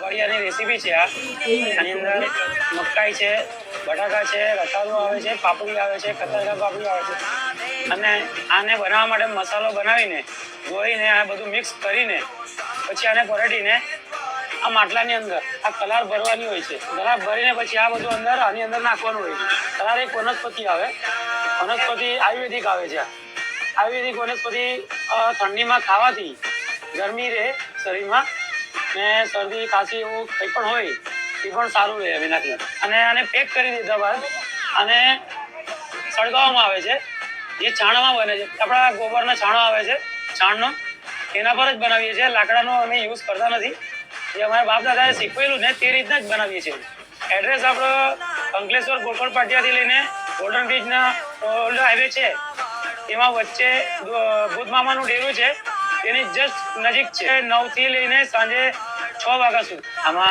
ફળિયાની recipe છે. આની અંદર મકાઈ છે, બટાકા છે, રતાળુ આવે છે, પાપડી આવે છે, કતરકા પાપડી આવે છે. અને આને બનાવવા માટે મસાલો બનાવીને ધોઈને આ બધું મિક્સ કરીને પછી આને પલટીને આ માટલાની અંદર આ કલાર ભરવાની હોય છે. કલાર ભરીને પછી આ બધું અંદર આની અંદર નાખવાનું હોય છે. કલાર એક વનસ્પતિ આવે, વનસ્પતિ આયુર્વેદિક આવે છે. આયુર્વેદિક વનસ્પતિ ઠંડીમાં ખાવાથી ગરમી રહે શરીરમાં ને શરદી ખાંસી એવું કંઈ પણ હોય એ પણ સારું રહે એનાથી. અને આને પેક કરી દીધા બાદ આને સળગાવવામાં આવે છે. જે છાણમાં બને છે, આપણા ગોબરના છાણો આવે છે, છાણનો એના પર જ બનાવીએ છીએ. લાકડાનો અમે યુઝ કરતા નથી. જે અમારા બાપ દાદાએ શીખવેલું ને તે રીતના જ બનાવીએ છીએ. એડ્રેસ આપણો અંકલેશ્વર ગોકળ પાટિયાથી લઈને ગોલ્ડન બ્રિજના ઓલ્ડ હાઈવે છે, એમાં વચ્ચે ભૂત મામાનું ડેરું છે, એની જસ્ટ નજીક છે. 9 થી લઈને સાંજે 6 વાગ્યા સુધી આમાં